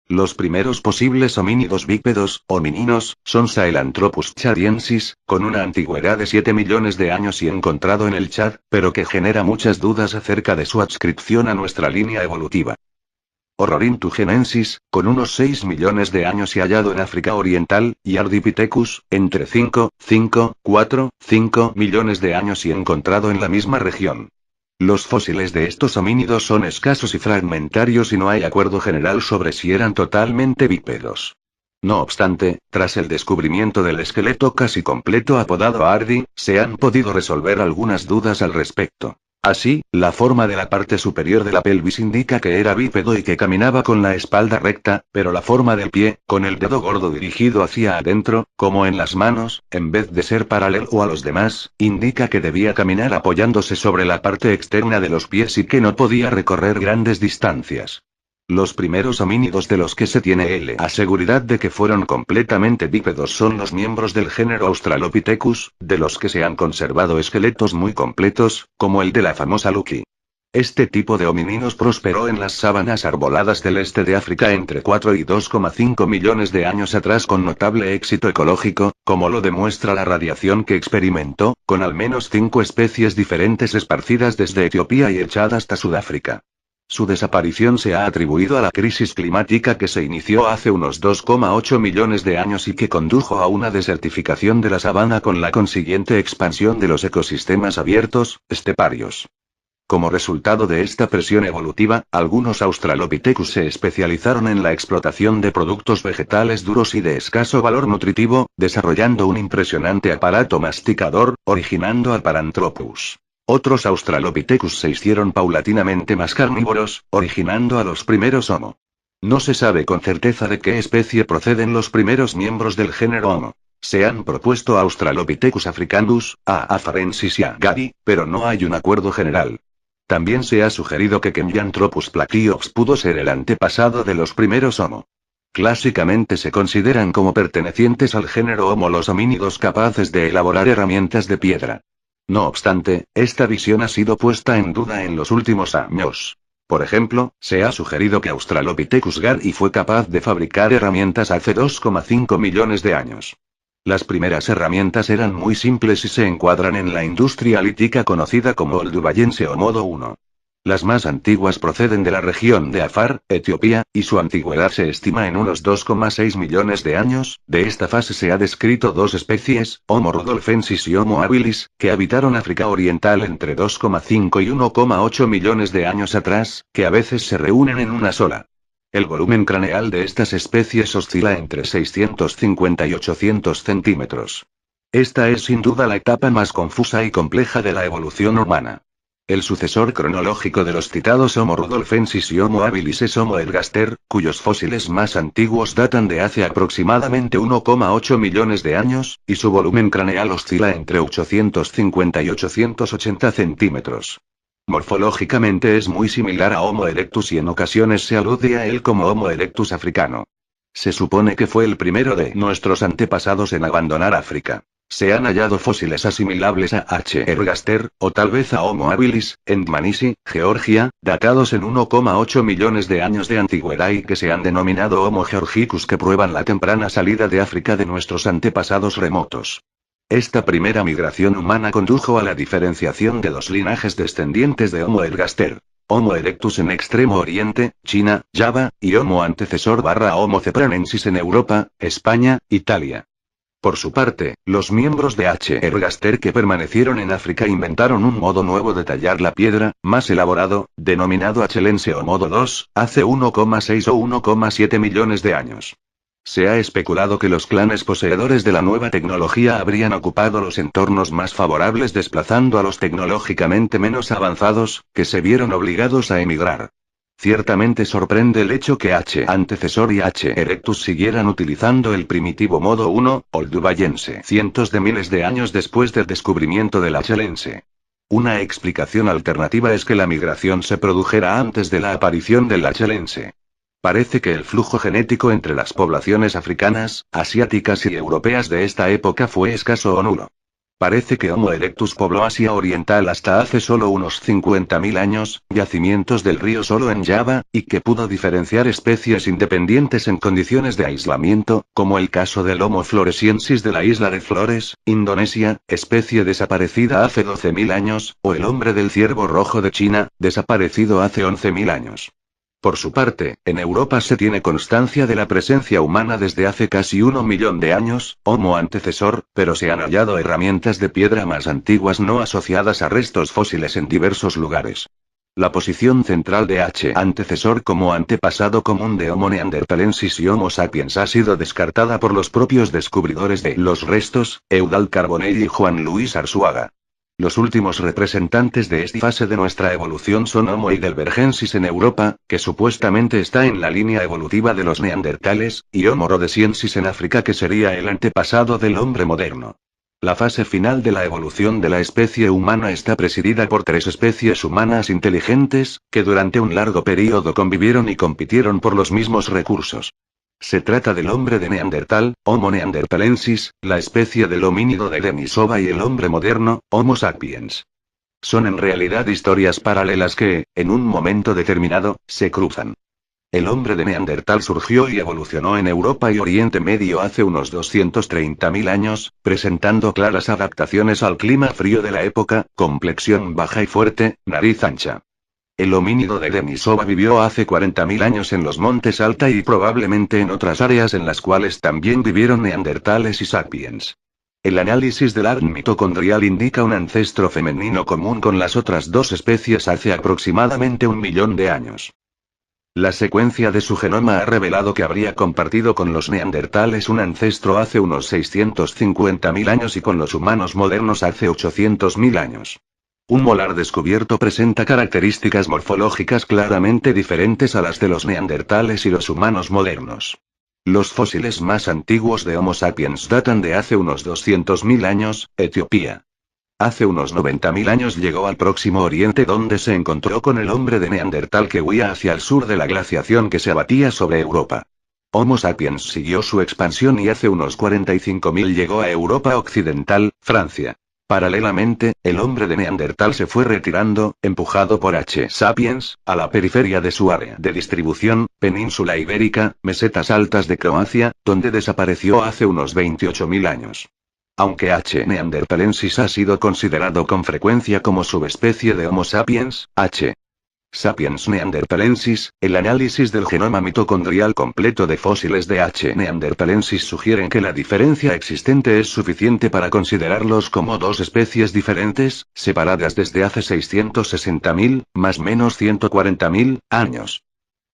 Los primeros posibles homínidos bípedos, homininos, son Sahelanthropus chadiensis, con una antigüedad de 7 millones de años y encontrado en el Chad, pero que genera muchas dudas acerca de su adscripción a nuestra línea evolutiva. Ororhyntugenensis, con unos 6 millones de años y hallado en África Oriental, y Ardipithecus, entre 4, 5 millones de años y encontrado en la misma región. Los fósiles de estos homínidos son escasos y fragmentarios y no hay acuerdo general sobre si eran totalmente bípedos. No obstante, tras el descubrimiento del esqueleto casi completo apodado Ardi, se han podido resolver algunas dudas al respecto. Así, la forma de la parte superior de la pelvis indica que era bípedo y que caminaba con la espalda recta, pero la forma del pie, con el dedo gordo dirigido hacia adentro, como en las manos, en vez de ser paralelo a los demás, indica que debía caminar apoyándose sobre la parte externa de los pies y que no podía recorrer grandes distancias. Los primeros homínidos de los que se tiene la seguridad de que fueron completamente bípedos son los miembros del género Australopithecus, de los que se han conservado esqueletos muy completos, como el de la famosa Luki. Este tipo de homínidos prosperó en las sabanas arboladas del este de África entre 4 y 2,5 millones de años atrás con notable éxito ecológico, como lo demuestra la radiación que experimentó, con al menos 5 especies diferentes esparcidas desde Etiopía y el Chad hasta Sudáfrica. Su desaparición se ha atribuido a la crisis climática que se inició hace unos 2,8 millones de años y que condujo a una desertificación de la sabana con la consiguiente expansión de los ecosistemas abiertos, esteparios. Como resultado de esta presión evolutiva, algunos Australopithecus se especializaron en la explotación de productos vegetales duros y de escaso valor nutritivo, desarrollando un impresionante aparato masticador, originando al Paranthropus. Otros Australopithecus se hicieron paulatinamente más carnívoros, originando a los primeros Homo. No se sabe con certeza de qué especie proceden los primeros miembros del género Homo. Se han propuesto Australopithecus africanus, A. afarensis y A. gavi, pero no hay un acuerdo general. También se ha sugerido que Kenyanthropus platyops pudo ser el antepasado de los primeros Homo. Clásicamente se consideran como pertenecientes al género Homo los homínidos capaces de elaborar herramientas de piedra. No obstante, esta visión ha sido puesta en duda en los últimos años. Por ejemplo, se ha sugerido que Australopithecus gari fue capaz de fabricar herramientas hace 2,5 millones de años. Las primeras herramientas eran muy simples y se encuadran en la industria lítica conocida como Oldubayense o Modo I. Las más antiguas proceden de la región de Afar, Etiopía, y su antigüedad se estima en unos 2,6 millones de años. De esta fase se ha descrito dos especies, Homo rudolfensis y Homo habilis, que habitaron África Oriental entre 2,5 y 1,8 millones de años atrás, que a veces se reúnen en una sola. El volumen craneal de estas especies oscila entre 650 y 800 centímetros. Esta es sin duda la etapa más confusa y compleja de la evolución humana. El sucesor cronológico de los citados Homo rudolfensis y Homo habilis es Homo ergaster, cuyos fósiles más antiguos datan de hace aproximadamente 1,8 millones de años, y su volumen craneal oscila entre 850 y 880 centímetros. Morfológicamente es muy similar a Homo erectus y en ocasiones se alude a él como Homo erectus africano. Se supone que fue el primero de nuestros antepasados en abandonar África. Se han hallado fósiles asimilables a H. ergaster, o tal vez a Homo habilis, en Dmanisi, Georgia, datados en 1,8 millones de años de antigüedad y que se han denominado Homo georgicus, que prueban la temprana salida de África de nuestros antepasados remotos. Esta primera migración humana condujo a la diferenciación de dos linajes descendientes de Homo ergaster. Homo erectus en Extremo Oriente, China, Java, y Homo antecesor / Homo cepranensis en Europa, España, Italia. Por su parte, los miembros de H. ergaster que permanecieron en África inventaron un modo nuevo de tallar la piedra, más elaborado, denominado achelense o modo II, hace 1,6 o 1,7 millones de años. Se ha especulado que los clanes poseedores de la nueva tecnología habrían ocupado los entornos más favorables desplazando a los tecnológicamente menos avanzados, que se vieron obligados a emigrar. Ciertamente sorprende el hecho que H. antecesor y H. erectus siguieran utilizando el primitivo modo I, oldubayense, cientos de miles de años después del descubrimiento del achelense. Una explicación alternativa es que la migración se produjera antes de la aparición del achelense. Parece que el flujo genético entre las poblaciones africanas, asiáticas y europeas de esta época fue escaso o nulo. Parece que Homo erectus pobló Asia Oriental hasta hace solo unos 50.000 años, yacimientos del río solo en Java, y que pudo diferenciar especies independientes en condiciones de aislamiento, como el caso del Homo floresiensis de la isla de Flores, Indonesia, especie desaparecida hace 12.000 años, o el hombre del ciervo rojo de China, desaparecido hace 11.000 años. Por su parte, en Europa se tiene constancia de la presencia humana desde hace casi 1 millón de años, Homo antecesor, pero se han hallado herramientas de piedra más antiguas no asociadas a restos fósiles en diversos lugares. La posición central de H. antecesor como antepasado común de Homo neanderthalensis y Homo sapiens ha sido descartada por los propios descubridores de los restos, Eudald Carbonell y Juan Luis Arzuaga. Los últimos representantes de esta fase de nuestra evolución son Homo heidelbergensis en Europa, que supuestamente está en la línea evolutiva de los neandertales, y Homo rhodesiensis en África, que sería el antepasado del hombre moderno. La fase final de la evolución de la especie humana está presidida por 3 especies humanas inteligentes, que durante un largo período convivieron y compitieron por los mismos recursos. Se trata del hombre de Neandertal, Homo neanderthalensis, la especie del homínido de Denisova y el hombre moderno, Homo sapiens. Son en realidad historias paralelas que, en un momento determinado, se cruzan. El hombre de Neandertal surgió y evolucionó en Europa y Oriente Medio hace unos 230.000 años, presentando claras adaptaciones al clima frío de la época, complexión baja y fuerte, nariz ancha. El homínido de Denisova vivió hace 40.000 años en los montes Altai y probablemente en otras áreas en las cuales también vivieron neandertales y sapiens. El análisis del ADN mitocondrial indica un ancestro femenino común con las otras 2 especies hace aproximadamente 1 millón de años. La secuencia de su genoma ha revelado que habría compartido con los neandertales un ancestro hace unos 650.000 años y con los humanos modernos hace 800.000 años. Un molar descubierto presenta características morfológicas claramente diferentes a las de los neandertales y los humanos modernos. Los fósiles más antiguos de Homo sapiens datan de hace unos 200.000 años, Etiopía. Hace unos 90.000 años llegó al Próximo Oriente donde se encontró con el hombre de Neandertal que huía hacia el sur de la glaciación que se abatía sobre Europa. Homo sapiens siguió su expansión y hace unos 45.000 llegó a Europa Occidental, Francia. Paralelamente, el hombre de Neandertal se fue retirando, empujado por H. sapiens, a la periferia de su área de distribución, península ibérica, mesetas altas de Croacia, donde desapareció hace unos 28.000 años. Aunque H. neanderthalensis ha sido considerado con frecuencia como subespecie de Homo sapiens, H. sapiens neanderthalensis, el análisis del genoma mitocondrial completo de fósiles de H. neanderthalensis sugieren que la diferencia existente es suficiente para considerarlos como 2 especies diferentes, separadas desde hace 660.000, más menos 140.000, años.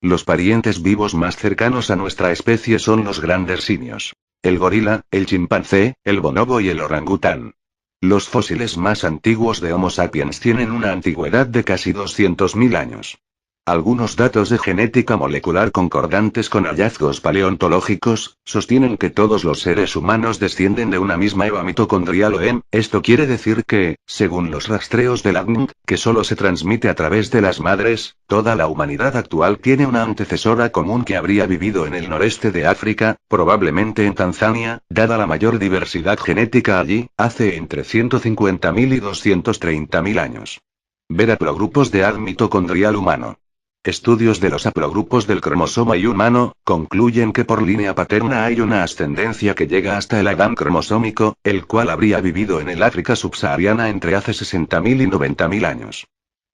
Los parientes vivos más cercanos a nuestra especie son los grandes simios. El gorila, el chimpancé, el bonobo y el orangután. Los fósiles más antiguos de Homo sapiens tienen una antigüedad de casi 200.000 años. Algunos datos de genética molecular concordantes con hallazgos paleontológicos sostienen que todos los seres humanos descienden de una misma eva mitocondrial o EM. Esto quiere decir que, según los rastreos del ADN, que solo se transmite a través de las madres, toda la humanidad actual tiene una antecesora común que habría vivido en el noreste de África, probablemente en Tanzania, dada la mayor diversidad genética allí, hace entre 150.000 y 230.000 años. Ver haplogrupos de ADN mitocondrial humano. Estudios de los haplogrupos del cromosoma Y humano concluyen que por línea paterna hay una ascendencia que llega hasta el Adán cromosómico, el cual habría vivido en el África subsahariana entre hace 60.000 y 90.000 años.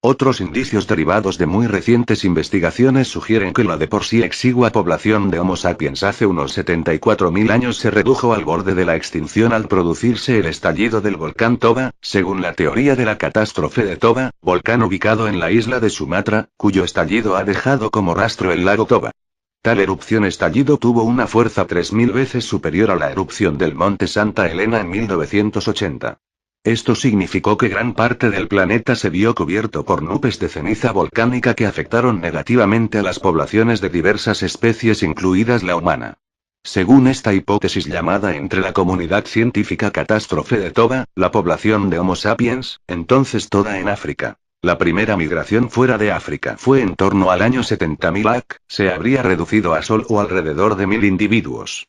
Otros indicios derivados de muy recientes investigaciones sugieren que la de por sí exigua población de Homo sapiens hace unos 74.000 años se redujo al borde de la extinción al producirse el estallido del volcán Toba, según la teoría de la catástrofe de Toba, volcán ubicado en la isla de Sumatra, cuyo estallido ha dejado como rastro el lago Toba. Tal erupción estallido tuvo una fuerza 3.000 veces superior a la erupción del monte Santa Elena en 1980. Esto significó que gran parte del planeta se vio cubierto por nubes de ceniza volcánica que afectaron negativamente a las poblaciones de diversas especies incluidas la humana. Según esta hipótesis llamada entre la comunidad científica catástrofe de Toba, la población de Homo sapiens, entonces toda en África. La primera migración fuera de África fue en torno al año 70.000 AC, se habría reducido a solo alrededor de 1.000 individuos.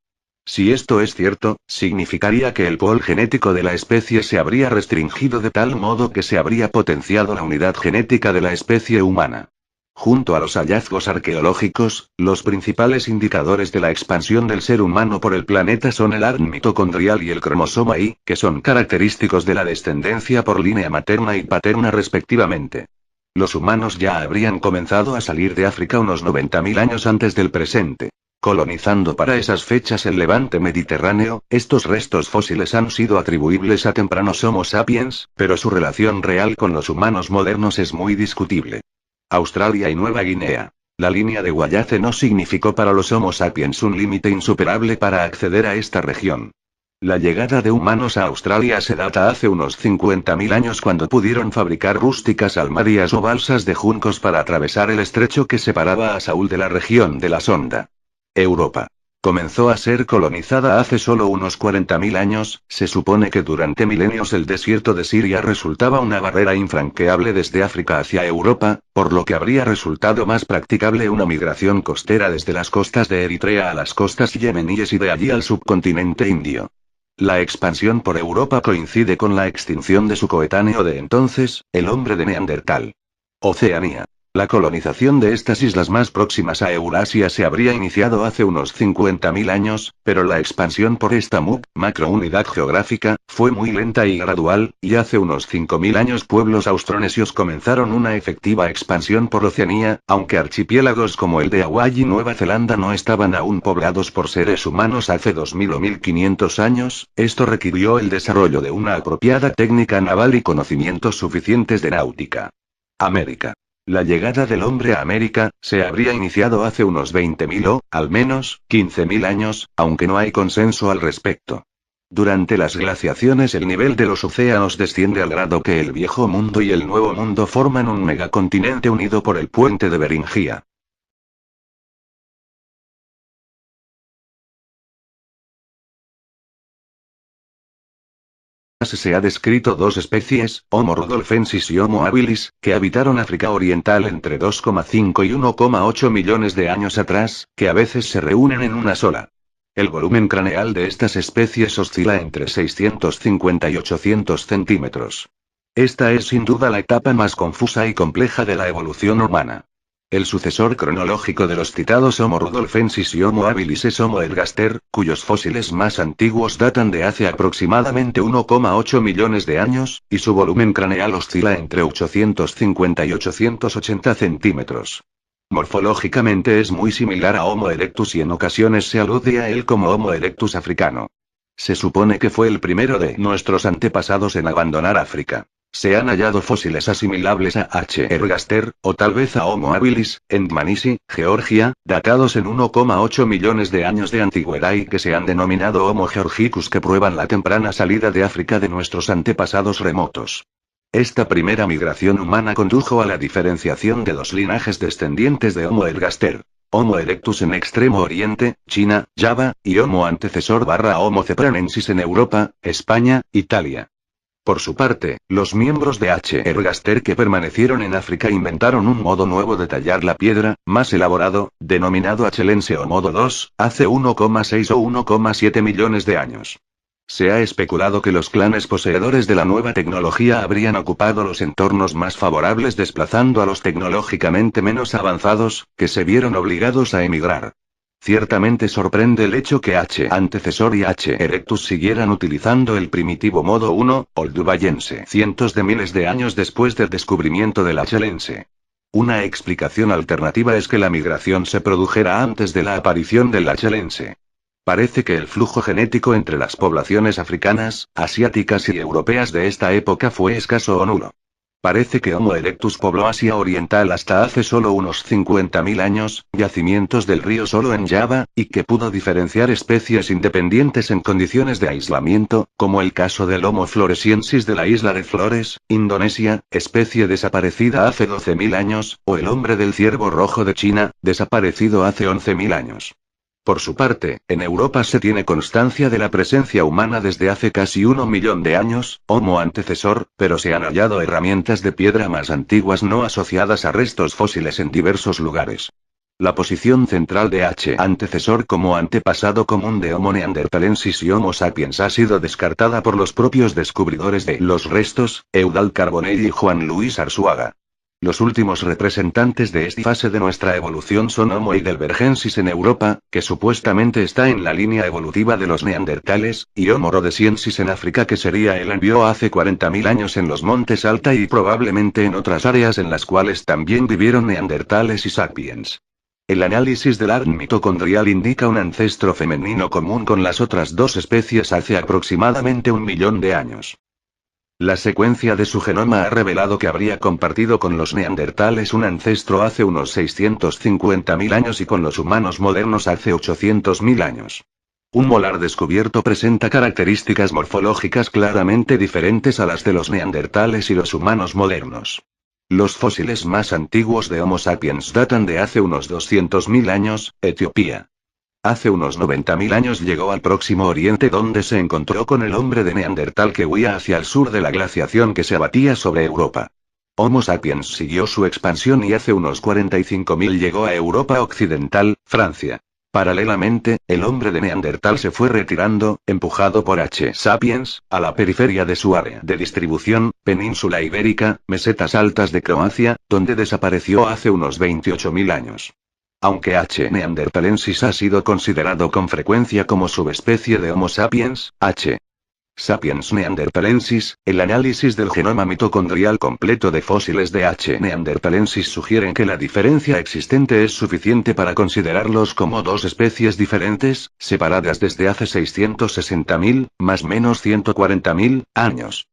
Si esto es cierto, significaría que el pool genético de la especie se habría restringido de tal modo que se habría potenciado la unidad genética de la especie humana. Junto a los hallazgos arqueológicos, los principales indicadores de la expansión del ser humano por el planeta son el ADN mitocondrial y el cromosoma Y, que son característicos de la descendencia por línea materna y paterna respectivamente. Los humanos ya habrían comenzado a salir de África unos 90.000 años antes del presente. Colonizando para esas fechas el levante mediterráneo, estos restos fósiles han sido atribuibles a tempranos Homo sapiens, pero su relación real con los humanos modernos es muy discutible. Australia y Nueva Guinea. La línea de Guayace no significó para los Homo sapiens un límite insuperable para acceder a esta región. La llegada de humanos a Australia se data hace unos 50.000 años cuando pudieron fabricar rústicas almarias o balsas de juncos para atravesar el estrecho que separaba a Saúl de la región de la Sonda. Europa. Comenzó a ser colonizada hace solo unos 40.000 años, se supone que durante milenios el desierto de Siria resultaba una barrera infranqueable desde África hacia Europa, por lo que habría resultado más practicable una migración costera desde las costas de Eritrea a las costas yemeníes y de allí al subcontinente indio. La expansión por Europa coincide con la extinción de su coetáneo de entonces, el hombre de Neandertal. Oceanía. La colonización de estas islas más próximas a Eurasia se habría iniciado hace unos 50.000 años, pero la expansión por esta macrounidad geográfica, fue muy lenta y gradual, y hace unos 5.000 años pueblos austronesios comenzaron una efectiva expansión por Oceanía, aunque archipiélagos como el de Hawái y Nueva Zelanda no estaban aún poblados por seres humanos hace 2.000 o 1.500 años, esto requirió el desarrollo de una apropiada técnica naval y conocimientos suficientes de náutica. América. La llegada del hombre a América, se habría iniciado hace unos 20.000 o, al menos, 15.000 años, aunque no hay consenso al respecto. Durante las glaciaciones el nivel de los océanos desciende al grado que el Viejo Mundo y el Nuevo Mundo forman un megacontinente unido por el puente de Beringia. Se ha descrito dos especies, Homo rudolfensis y Homo habilis, que habitaron África Oriental entre 2,5 y 1,8 millones de años atrás, que a veces se reúnen en una sola. El volumen craneal de estas especies oscila entre 650 y 800 centímetros. Esta es sin duda la etapa más confusa y compleja de la evolución humana. El sucesor cronológico de los citados Homo rudolfensis y Homo habilis es Homo ergaster, cuyos fósiles más antiguos datan de hace aproximadamente 1,8 millones de años, y su volumen craneal oscila entre 850 y 880 centímetros. Morfológicamente es muy similar a Homo erectus y en ocasiones se alude a él como Homo erectus africano. Se supone que fue el primero de nuestros antepasados en abandonar África. Se han hallado fósiles asimilables a H. ergaster, o tal vez a Homo habilis, en Dmanisi, Georgia, datados en 1,8 millones de años de antigüedad y que se han denominado Homo georgicus, que prueban la temprana salida de África de nuestros antepasados remotos. Esta primera migración humana condujo a la diferenciación de dos linajes descendientes de Homo ergaster. Homo erectus en Extremo Oriente, China, Java, y Homo antecesor / Homo cepranensis en Europa, España, Italia. Por su parte, los miembros de H. ergaster que permanecieron en África inventaron un modo nuevo de tallar la piedra, más elaborado, denominado Achelense o modo 2, hace 1,6 o 1,7 millones de años. Se ha especulado que los clanes poseedores de la nueva tecnología habrían ocupado los entornos más favorables desplazando a los tecnológicamente menos avanzados, que se vieron obligados a emigrar. Ciertamente sorprende el hecho que H. antecesor y H. erectus siguieran utilizando el primitivo modo 1, oldubayense, cientos de miles de años después del descubrimiento del achelense. Una explicación alternativa es que la migración se produjera antes de la aparición del achelense. Parece que el flujo genético entre las poblaciones africanas, asiáticas y europeas de esta época fue escaso o nulo. Parece que Homo erectus pobló Asia Oriental hasta hace solo unos 50.000 años, yacimientos del río solo en Java, y que pudo diferenciar especies independientes en condiciones de aislamiento, como el caso del Homo floresiensis de la isla de Flores, Indonesia, especie desaparecida hace 12.000 años, o el hombre del ciervo rojo de China, desaparecido hace 11.000 años. Por su parte, en Europa se tiene constancia de la presencia humana desde hace casi 1 millón de años, Homo antecesor, pero se han hallado herramientas de piedra más antiguas no asociadas a restos fósiles en diversos lugares. La posición central de H. antecesor como antepasado común de Homo neanderthalensis y Homo sapiens ha sido descartada por los propios descubridores de los restos, Eudald Carbonell y Juan Luis Arzuaga. Los últimos representantes de esta fase de nuestra evolución son Homo heidelbergensis en Europa, que supuestamente está en la línea evolutiva de los neandertales, y Homo rhodesiensis en África, que sería el envío hace 40.000 años en los montes Altai y probablemente en otras áreas en las cuales también vivieron neandertales y sapiens. El análisis del ADN mitocondrial indica un ancestro femenino común con las otras dos especies hace aproximadamente 1.000.000 de años. La secuencia de su genoma ha revelado que habría compartido con los neandertales un ancestro hace unos 650.000 años y con los humanos modernos hace 800.000 años. Un molar descubierto presenta características morfológicas claramente diferentes a las de los neandertales y los humanos modernos. Los fósiles más antiguos de Homo sapiens datan de hace unos 200.000 años, Etiopía. Hace unos 90.000 años llegó al Próximo Oriente, donde se encontró con el hombre de Neandertal que huía hacia el sur de la glaciación que se abatía sobre Europa. Homo sapiens siguió su expansión y hace unos 45.000 llegó a Europa occidental, Francia. Paralelamente, el hombre de Neandertal se fue retirando, empujado por H. sapiens, a la periferia de su área de distribución, península ibérica, mesetas altas de Croacia, donde desapareció hace unos 28.000 años. Aunque H. neanderthalensis ha sido considerado con frecuencia como subespecie de Homo sapiens, H. sapiens neanderthalensis, el análisis del genoma mitocondrial completo de fósiles de H. neanderthalensis sugieren que la diferencia existente es suficiente para considerarlos como dos especies diferentes, separadas desde hace 660.000, más menos 140.000, años.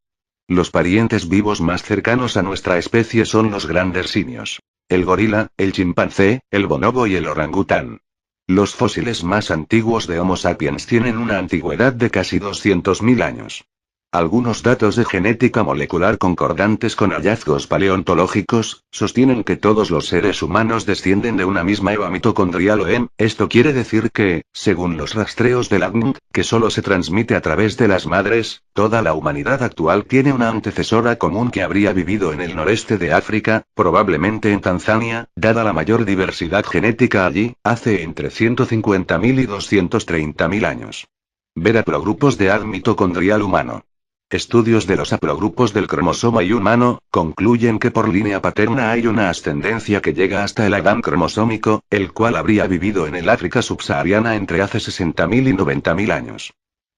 Los parientes vivos más cercanos a nuestra especie son los grandes simios. El gorila, el chimpancé, el bonobo y el orangután. Los fósiles más antiguos de Homo sapiens tienen una antigüedad de casi 200.000 años. Algunos datos de genética molecular concordantes con hallazgos paleontológicos sostienen que todos los seres humanos descienden de una misma eva mitocondrial o EM. Esto quiere decir que, según los rastreos del ADN, que solo se transmite a través de las madres, toda la humanidad actual tiene una antecesora común que habría vivido en el noreste de África, probablemente en Tanzania, dada la mayor diversidad genética allí, hace entre 150.000 y 230.000 años. Ver haplogrupos de ADN mitocondrial humano. Estudios de los haplogrupos del cromosoma Y humano concluyen que por línea paterna hay una ascendencia que llega hasta el Adán cromosómico, el cual habría vivido en el África subsahariana entre hace 60.000 y 90.000 años.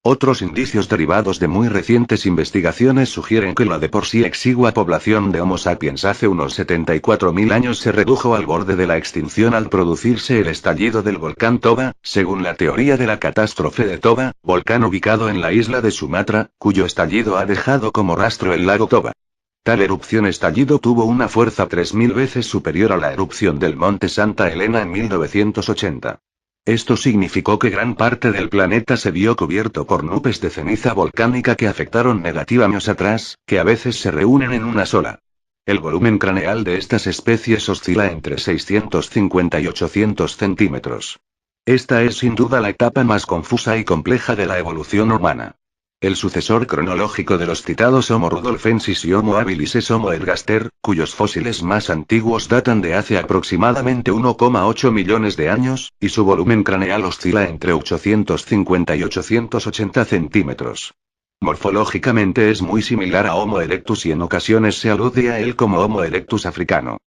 Otros indicios derivados de muy recientes investigaciones sugieren que la de por sí exigua población de Homo sapiens hace unos 74.000 años se redujo al borde de la extinción al producirse el estallido del volcán Toba, según la teoría de la catástrofe de Toba, volcán ubicado en la isla de Sumatra, cuyo estallido ha dejado como rastro el lago Toba. Tal erupción estallido tuvo una fuerza 3.000 veces superior a la erupción del monte Santa Elena en 1980. Esto significó que gran parte del planeta se vio cubierto por nubes de ceniza volcánica que afectaron negativamente años atrás, que a veces se reúnen en una sola. El volumen craneal de estas especies oscila entre 650 y 800 centímetros. Esta es sin duda la etapa más confusa y compleja de la evolución humana. El sucesor cronológico de los citados Homo rudolfensis y Homo habilis es Homo ergaster, cuyos fósiles más antiguos datan de hace aproximadamente 1,8 millones de años, y su volumen craneal oscila entre 850 y 880 centímetros. Morfológicamente es muy similar a Homo erectus y en ocasiones se alude a él como Homo erectus africano.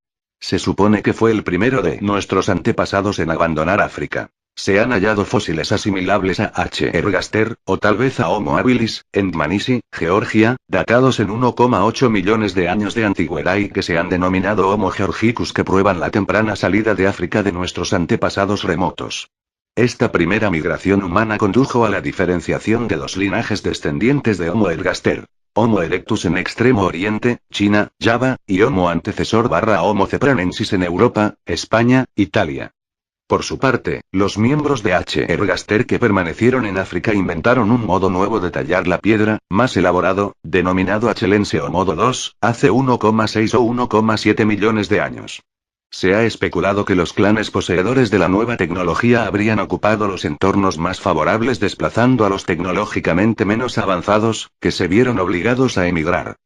Se supone que fue el primero de nuestros antepasados en abandonar África. Se han hallado fósiles asimilables a H. ergaster, o tal vez a Homo habilis, en Dmanisi, Georgia, datados en 1,8 millones de años de antigüedad y que se han denominado Homo georgicus, que prueban la temprana salida de África de nuestros antepasados remotos. Esta primera migración humana condujo a la diferenciación de dos linajes descendientes de Homo ergaster. Homo erectus en Extremo Oriente, China, Java, y Homo antecesor / Homo cepranensis en Europa, España, Italia. Por su parte, los miembros de H. ergaster que permanecieron en África inventaron un modo nuevo de tallar la piedra, más elaborado, denominado Achelense o modo 2, hace 1,6 o 1,7 millones de años. Se ha especulado que los clanes poseedores de la nueva tecnología habrían ocupado los entornos más favorables desplazando a los tecnológicamente menos avanzados, que se vieron obligados a emigrar.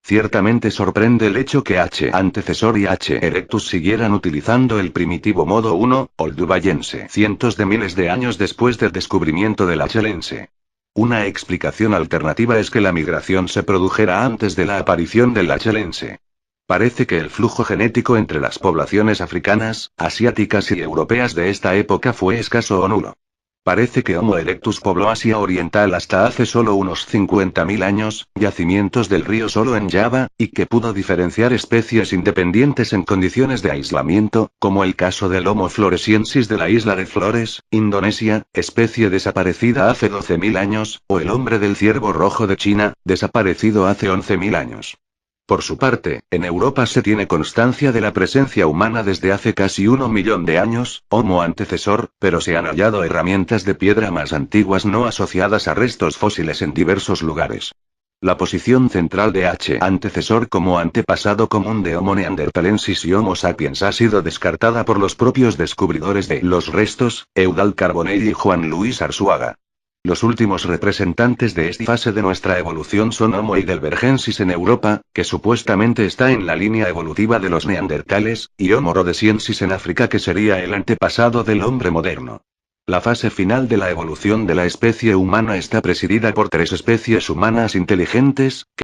Ciertamente sorprende el hecho que H. antecesor y H. erectus siguieran utilizando el primitivo modo 1, oldubayense, cientos de miles de años después del descubrimiento del H. lense. Una explicación alternativa es que la migración se produjera antes de la aparición del H. lense. Parece que el flujo genético entre las poblaciones africanas, asiáticas y europeas de esta época fue escaso o nulo. Parece que Homo erectus pobló Asia Oriental hasta hace solo unos 50.000 años, yacimientos del río solo en Java, y que pudo diferenciar especies independientes en condiciones de aislamiento, como el caso del Homo floresiensis de la isla de Flores, Indonesia, especie desaparecida hace 12.000 años, o el hombre del ciervo rojo de China, desaparecido hace 11.000 años. Por su parte, en Europa se tiene constancia de la presencia humana desde hace casi 1 millón de años, Homo antecesor, pero se han hallado herramientas de piedra más antiguas no asociadas a restos fósiles en diversos lugares. La posición central de H. antecesor como antepasado común de Homo neanderthalensis y Homo sapiens ha sido descartada por los propios descubridores de los restos, Eudald Carbonell y Juan Luis Arzuaga. Los últimos representantes de esta fase de nuestra evolución son Homo heidelbergensis en Europa, que supuestamente está en la línea evolutiva de los neandertales, y Homo rhodesiensis en África, que sería el antepasado del hombre moderno. La fase final de la evolución de la especie humana está presidida por 3 especies humanas inteligentes,